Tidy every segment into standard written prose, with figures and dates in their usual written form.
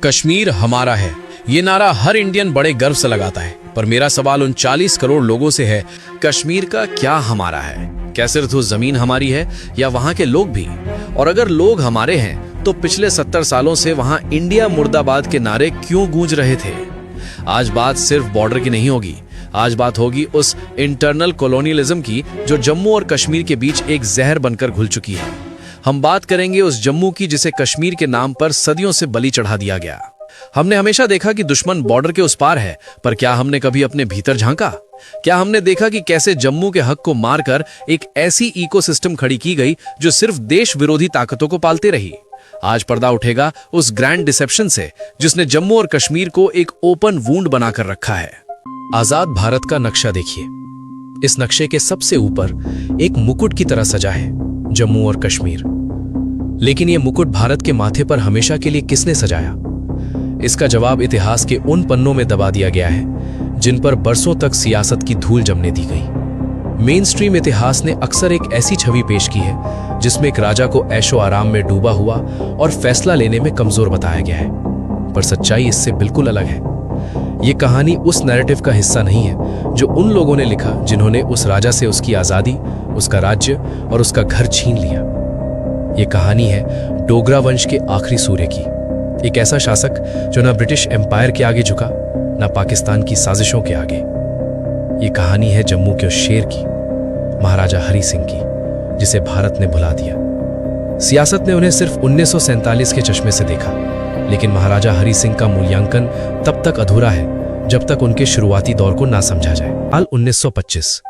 कश्मीर हमारा है, ये नारा हर इंडियन बड़े गर्व से लगाता है। पर मेरा सवाल उन 40 करोड़ लोगों से है, कश्मीर का क्या हमारा है? क्या सिर्फ वो जमीन हमारी है या वहां के लोग भी? और अगर लोग हमारे हैं तो पिछले 70 सालों से वहां इंडिया मुर्दाबाद के नारे क्यों गूंज रहे थे? आज बात सिर्फ बॉर्डर की नहीं होगी, आज बात होगी उस इंटरनल कॉलोनियलिज्म की जो जम्मू और कश्मीर के बीच एक जहर बनकर घुल चुकी है। हम बात करेंगे उस जम्मू की जिसे कश्मीर के नाम पर सदियों से बलि चढ़ा दिया गया। हमने हमेशा देखा कि दुश्मन बॉर्डर के उस पार है, पर क्या हमने कभी अपने भीतर झांका? क्या हमने देखा कि कैसे जम्मू के हक को मारकर एक ऐसी इकोसिस्टम खड़ी की गई जो सिर्फ देश विरोधी ताकतों को पालते रही? आज पर्दा उठेगा उस ग्रैंड डिसेप्शन से जिसने जम्मू और कश्मीर को एक ओपन वूंड बनाकर रखा है। आजाद भारत का नक्शा देखिए। इस नक्शे के सबसे ऊपर एक मुकुट की तरह सजा है जम्मू और कश्मीर। लेकिन यह मुकुट भारत के माथे पर हमेशा के लिए किसने सजाया? इसका जवाब इतिहास के उन पन्नों में दबा दिया गया है जिन पर बरसों तक सियासत की धूल जमने दी गई। मेन स्ट्रीम इतिहास ने अक्सर एक ऐसी छवि पेश की है जिसमें एक राजा को ऐशो आराम में डूबा हुआ और फैसला लेने में कमजोर बताया गया है, पर सच्चाई इससे बिल्कुल अलग है। ये कहानी उस नैरेटिव का हिस्सा नहीं है जो उन लोगों ने लिखा जिन्होंने उस राजा से उसकी आजादी, उसका राज्य और उसका घर छीन लिया। ये कहानी है डोगरा वंश के आखिरी सूर्य की, एक ऐसा शासक जो ना ब्रिटिश एम्पायर के आगे झुका, ना पाकिस्तान की साजिशों के आगे। ये कहानी है जम्मू के उस शेर की, महाराजा हरि सिंह की, जिसे भारत ने भुला दिया। सियासत ने उन्हें सिर्फ 1947 के चश्मे से देखा, लेकिन महाराजा हरि सिंह का मूल्यांकन तब तक अधूरा है जब तक उनके शुरुआती दौर को ना समझा जाए। साल 1925,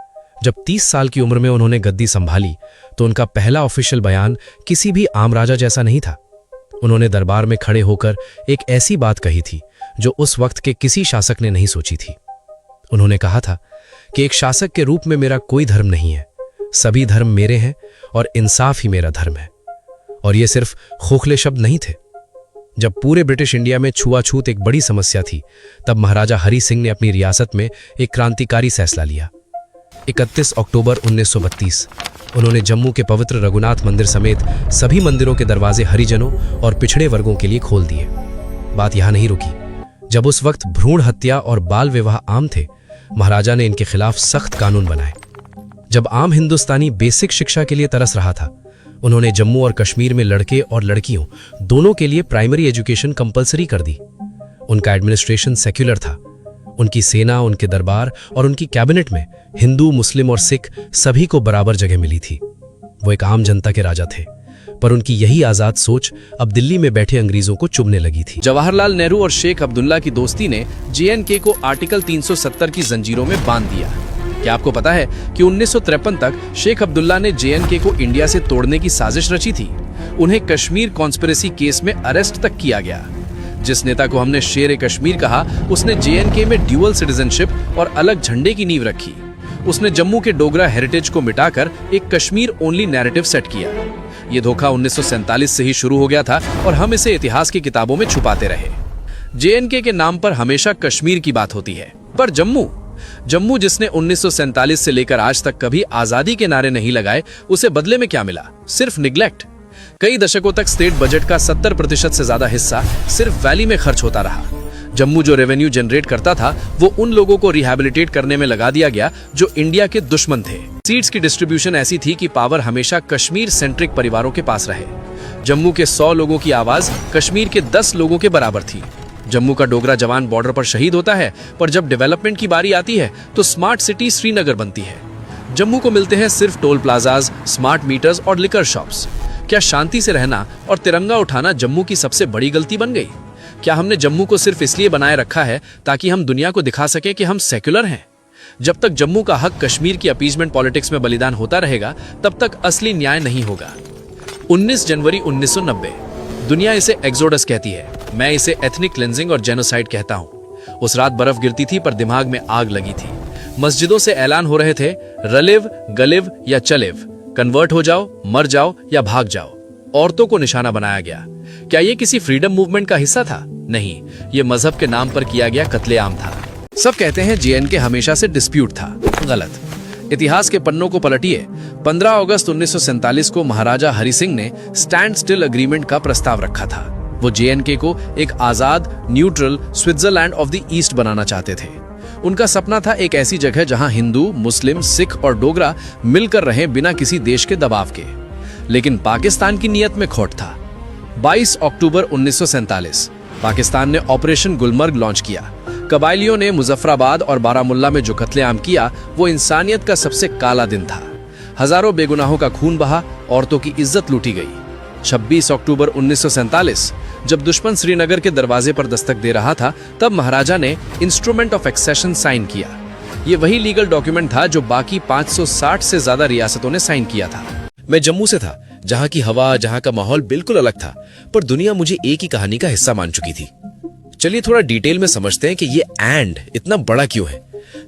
जब 30 साल की उम्र में उन्होंने गद्दी संभाली तो उनका पहला ऑफिशियल बयान किसी भी आम राजा जैसा नहीं था। उन्होंने दरबार में खड़े होकर एक ऐसी बात कही थी जो उस वक्त के किसी शासक ने नहीं सोची थी। उन्होंने कहा था कि एक शासक के रूप में मेरा कोई धर्म नहीं है, सभी धर्म मेरे हैं और इंसाफ ही मेरा धर्म है। और ये सिर्फ खोखले शब्द नहीं थे। जब पूरे ब्रिटिश इंडिया में छुआछूत एक बड़ी समस्या थी, तब महाराजा हरि सिंह ने अपनी रियासत में एक क्रांतिकारी फैसला लिया। 31 अक्टूबर 1932 उन्होंने जम्मू के पवित्र रघुनाथ मंदिर समेत सभी मंदिरों के दरवाजे हरिजनों और पिछड़े वर्गों के लिए खोल दिए। बात यहां नहीं रुकी। जब उस वक्त भ्रूण हत्या और बाल विवाह आम थे, महाराजा ने इनके खिलाफ सख्त कानून बनाए। जब आम हिंदुस्तानी बेसिक शिक्षा के लिए तरस रहा था, उन्होंने जम्मू और कश्मीर में लड़के और लड़कियों दोनों के लिए प्राइमरी एजुकेशन कंपलसरी कर दी। उनका एडमिनिस्ट्रेशन सेक्युलर था। उनकी सेना, उनके दरबार और उनकी कैबिनेट में हिंदू, मुस्लिम और सिख सभी को बराबर जगह मिली थी। वो एक आम जनता के राजा थे, पर उनकी यही आजाद सोच अब दिल्ली में बैठे अंग्रेजों को चुभने लगी थी। जवाहरलाल नेहरू और शेख अब्दुल्ला की दोस्ती ने JNK को आर्टिकल 370 की जंजीरों में बांध दिया। क्या आपको पता है कि 1953 तक शेख अब्दुल्ला ने JNK को इंडिया से तोड़ने की साजिश रची थी? उन्हें कश्मीर कॉन्स्पिरेसी केस में अरेस्ट तक किया गया। जिस नेता को हमने शेर कश्मीर कहा, उसने JNK में ड्यूअल सिटीजनशिप और अलग झंडे की नींव रखी। उसने जम्मू के डोगरा हेरिटेज को मिटाकर एक कश्मीर ओनली नैरेटिव सेट किया। ये धोखा 1947 से ही शुरू हो गया था और हम इसे इतिहास की किताबों में छुपाते रहे। JNK के नाम पर हमेशा कश्मीर की बात होती है, पर जम्मू जिसने 1947 से लेकर आज तक कभी आजादी के नारे नहीं लगाए, उसे बदले में क्या मिला? सिर्फ निग्लेक्ट। कई दशकों तक स्टेट बजट का 70% से ज्यादा हिस्सा सिर्फ वैली में खर्च होता रहा। जम्मू जो रेवेन्यू जनरेट करता था, वो उन लोगों को रिहैबिलिटेट करने में लगा दिया गया जो इंडिया के दुश्मन थे। सीट्स की डिस्ट्रीब्यूशन ऐसी थी कि पावर हमेशा कश्मीर सेंट्रिक परिवारों के पास रहे। जम्मू के 100 लोगों की आवाज कश्मीर के 10 लोगों के बराबर थी। जम्मू का डोगरा जवान बॉर्डर पर शहीद होता है, पर जब डेवलपमेंट की बारी आती है तो स्मार्ट सिटी श्रीनगर बनती है। जम्मू को मिलते हैं सिर्फ टोल प्लाजाज, स्मार्ट मीटर्स और लिकर शॉप्स। क्या शांति से रहना और तिरंगा उठाना जम्मू की सबसे बड़ी गलती बन गई? क्या हमने जम्मू को सिर्फ इसलिए बनाए रखा है ताकि हम दुनिया को दिखा सके कि हम सेक्युलर हैं? जब तक जम्मू का हक कश्मीर की अपीजमेंट पॉलिटिक्स में बलिदान होता रहेगा, तब तक असली न्याय नहीं होगा। 19 जनवरी 1990, दुनिया इसे एक्सोडस कहती है, मैं इसे एथनिक क्लेंजिंग और जेनोसाइड कहता हूं। उस रात बर्फ गिरती थी पर दिमाग में आग लगी थी। मस्जिदों से ऐलान हो रहे थे, रलिव, गलिव या चलिव, कन्वर्ट हो जाओ, मर जाओ या भाग जाओ। औरतों को निशाना बनाया गया। क्या ये किसी फ्रीडम मूवमेंट का हिस्सा था? नहीं, ये मजहब के नाम पर किया गया कत्लेआम था। सब कहते हैं JNK हमेशा से डिस्प्यूट था। गलत। इतिहास के पन्नों को पलटिए। 15 अगस्त 1947 को महाराजा हरि सिंह ने स्टैंड स्टिल अग्रीमेंट का प्रस्ताव रखा था। वो JNK को एक आजाद, neutral Switzerland of the East बनाना चाहते थे। उनका सपना था एक ऐसी जगह जहां हिंदू, मुस्लिम, सिख और डोगरा मिलकर रहें बिना किसी देश के दबाव के। लेकिन पाकिस्तान की नीयत में खोट था। 22 अक्टूबर 1947 पाकिस्तान ने ऑपरेशन गुलमर्ग लॉन्च किया। कबायलियों ने मुजफ्फराबाद और बारामुल्ला में जो कत्लेआम किया, वो इंसानियत का सबसे काला दिन था। हजारों बेगुनाहों का खून बहा, औरतों की इज्जत लूटी गई। 26 अक्टूबर 1947 जब दुश्मन श्रीनगर के दरवाजे पर दस्तक दे रहा था, तब महाराजा ने इंस्ट्रूमेंट ऑफ एक्सेशन साइन किया। ये वही लीगल डॉक्यूमेंट था जो बाकी 560 से ज्यादा रियासतों ने साइन किया था। मैं जम्मू से था, जहां की हवा, जहां का माहौल बिल्कुल अलग था, पर दुनिया मुझे एक ही कहानी का हिस्सा मान चुकी थी। चलिए थोड़ा डिटेल में समझते हैं कि ये एंड इतना बड़ा क्यों है।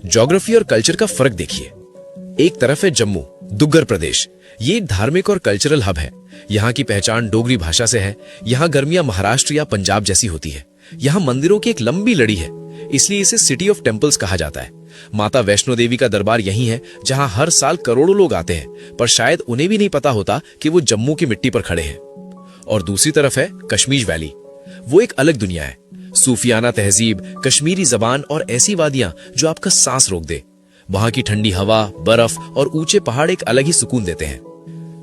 ज्योग्राफी और कल्चर का फर्क देखिए। एक तरफ है जम्मू, दुग्गर प्रदेश। ये एक धार्मिक और कल्चरल हब है। यहाँ की पहचान डोगरी भाषा से है। यहाँ गर्मियां महाराष्ट्र या पंजाब जैसी होती है। यहाँ मंदिरों की एक लंबी लड़ी है, इसलिए इसे सिटी ऑफ टेम्पल्स कहा जाता है। माता वैष्णो देवी का दरबार यही है, जहाँ हर साल करोड़ों लोग आते हैं, पर शायद उन्हें भी नहीं पता होता कि वो जम्मू की मिट्टी पर खड़े हैं। और दूसरी तरफ है कश्मीर वैली। वो एक अलग दुनिया है। सूफियाना तहजीब, कश्मीरी जबान और ऐसी वादियां जो आपका सांस रोक दे। वहां की ठंडी हवा, बर्फ और ऊंचे पहाड़ एक अलग ही सुकून देते हैं।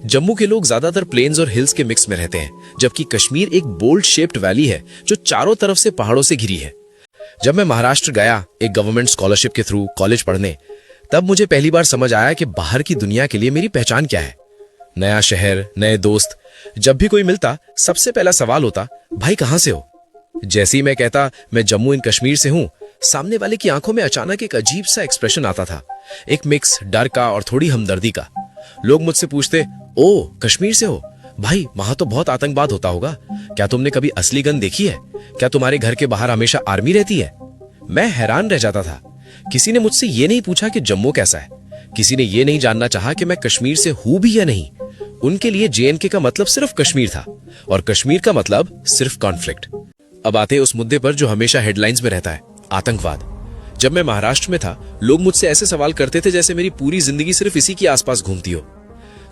जम्मू के लोग ज्यादातर प्लेन्स और हिल्स के मिक्स में रहते हैं, जबकि कश्मीर एक बोल्ड शेप्ड वैली है जो चारों तरफ से पहाड़ों से घिरी है। जब मैं महाराष्ट्र गया एक गवर्नमेंट स्कॉलरशिप के थ्रू कॉलेज पढ़ने, तब मुझे पहली बार समझ आया कि बाहर की दुनिया के लिए मेरी पहचान क्या है। नया शहर, नए दोस्त। जब भी कोई मिलता, सबसे पहला सवाल होता, भाई कहां से हो? जैसे ही मैं कहता मैं जम्मू एंड कश्मीर से हूं, सामने वाले की आंखों में अचानक एक अजीब सा एक्सप्रेशन आता था, एक मिक्स डर का और थोड़ी हमदर्दी का। लोग मुझसे पूछते, ओ कश्मीर से हो भाई, वहां तो बहुत आतंकवाद होता होगा। क्या तुमने कभी असली गन देखी है? क्या तुम्हारे घर के बाहर हमेशा आर्मी रहती है? मैं हैरान रह जाता था। किसी ने मुझसे ये नहीं पूछा कि जम्मू कैसा है। किसी ने ये नहीं जानना चाहा कि मैं कश्मीर से हूं भी या नहीं। उनके लिए JNK का मतलब सिर्फ कश्मीर था, और कश्मीर का मतलब सिर्फ कॉन्फ्लिक्ट। अब आते हैं उस मुद्दे पर जो हमेशा हेडलाइंस में रहता है, आतंकवाद। जब मैं महाराष्ट्र में था, लोग मुझसे ऐसे सवाल करते थे जैसे मेरी पूरी जिंदगी सिर्फ इसी के आसपास घूमती हो।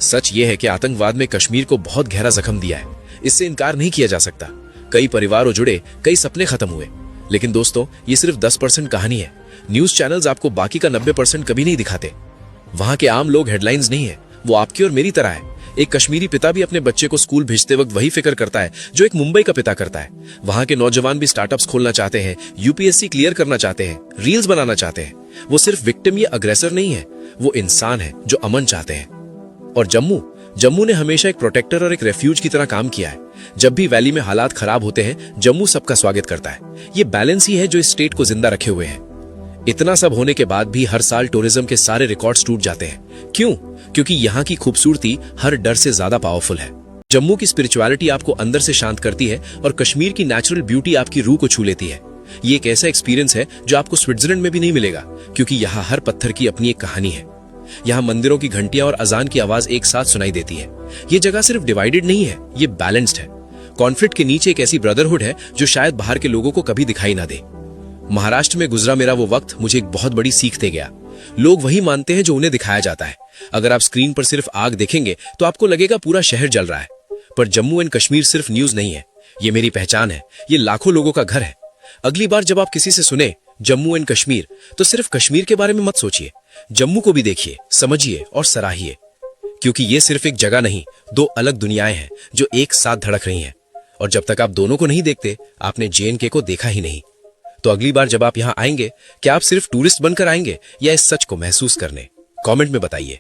सच यह है कि आतंकवाद में कश्मीर को बहुत गहरा जख्म दिया है, इससे इनकार नहीं किया जा सकता। कई परिवारों जुड़े, कई सपने खत्म हुए। लेकिन दोस्तों, ये सिर्फ 10% कहानी है। न्यूज चैनल्स आपको बाकी का 90% कभी नहीं दिखाते। वहां के आम लोग हेडलाइंस नहीं है, वो आपकी और मेरी तरह है। एक कश्मीरी पिता भी अपने बच्चे को स्कूल भेजते वक्त वही फिक्र करता है जो एक मुंबई का पिता करता है। वहां के नौजवान भी स्टार्टअप्स खोलना चाहते हैं, UPSC क्लियर करना चाहते हैं, रील्स बनाना चाहते हैं। वो सिर्फ विक्टिम या अग्रेसर नहीं है, वो इंसान है जो अमन चाहते हैं। और जम्मू ने हमेशा एक प्रोटेक्टर और एक रेफ्यूज की तरह काम किया है। जब भी वैली में हालात खराब होते हैं, जम्मू सबका स्वागत करता है। ये बैलेंस ही है जो इस स्टेट को जिंदा रखे हुए है। इतना सब होने के बाद भी हर साल टूरिज्म के सारे रिकॉर्ड्स टूट जाते हैं। क्यों? क्योंकि यहाँ की खूबसूरती हर डर से ज्यादा पावरफुल है। जम्मू की स्पिरिचुअलिटी आपको अंदर से शांत करती है, और कश्मीर की नेचुरल ब्यूटी आपकी रूह को छू लेती है। ये एक ऐसा एक्सपीरियंस है जो आपको स्विट्जरलैंड में भी नहीं मिलेगा, क्योंकि यहाँ हर पत्थर की अपनी एक कहानी है। यहाँ मंदिरों की घंटियां और अजान की आवाज एक साथ सुनाई देती है। ये जगह सिर्फ डिवाइडेड नहीं है, ये बैलेंस्ड है। कॉन्फ्लिक्ट के नीचे एक ऐसी ब्रदरहुड है जो शायद बाहर के लोगों को कभी दिखाई ना दे। महाराष्ट्र में गुजरा मेरा वो वक्त मुझे एक बहुत बड़ी सीख दे गया। लोग वही मानते हैं जो उन्हें दिखाया जाता है। अगर आप स्क्रीन पर सिर्फ आग देखेंगे तो आपको लगेगा पूरा शहर जल रहा है। पर जम्मू एंड कश्मीर सिर्फ न्यूज नहीं है, ये मेरी पहचान है, ये लाखों लोगों का घर है। अगली बार जब आप किसी से सुने जम्मू एंड कश्मीर, तो सिर्फ कश्मीर के बारे में मत सोचिए, जम्मू को भी देखिए, समझिए और सराहिए। क्योंकि ये सिर्फ एक जगह नहीं, दो अलग दुनियाएं हैं जो एक साथ धड़क रही हैं। और जब तक आप दोनों को नहीं देखते, आपने JNK को देखा ही नहीं। तो अगली बार जब आप यहां आएंगे, क्या आप सिर्फ टूरिस्ट बनकर आएंगे या इस सच को महसूस करने? कमेंट में बताइए।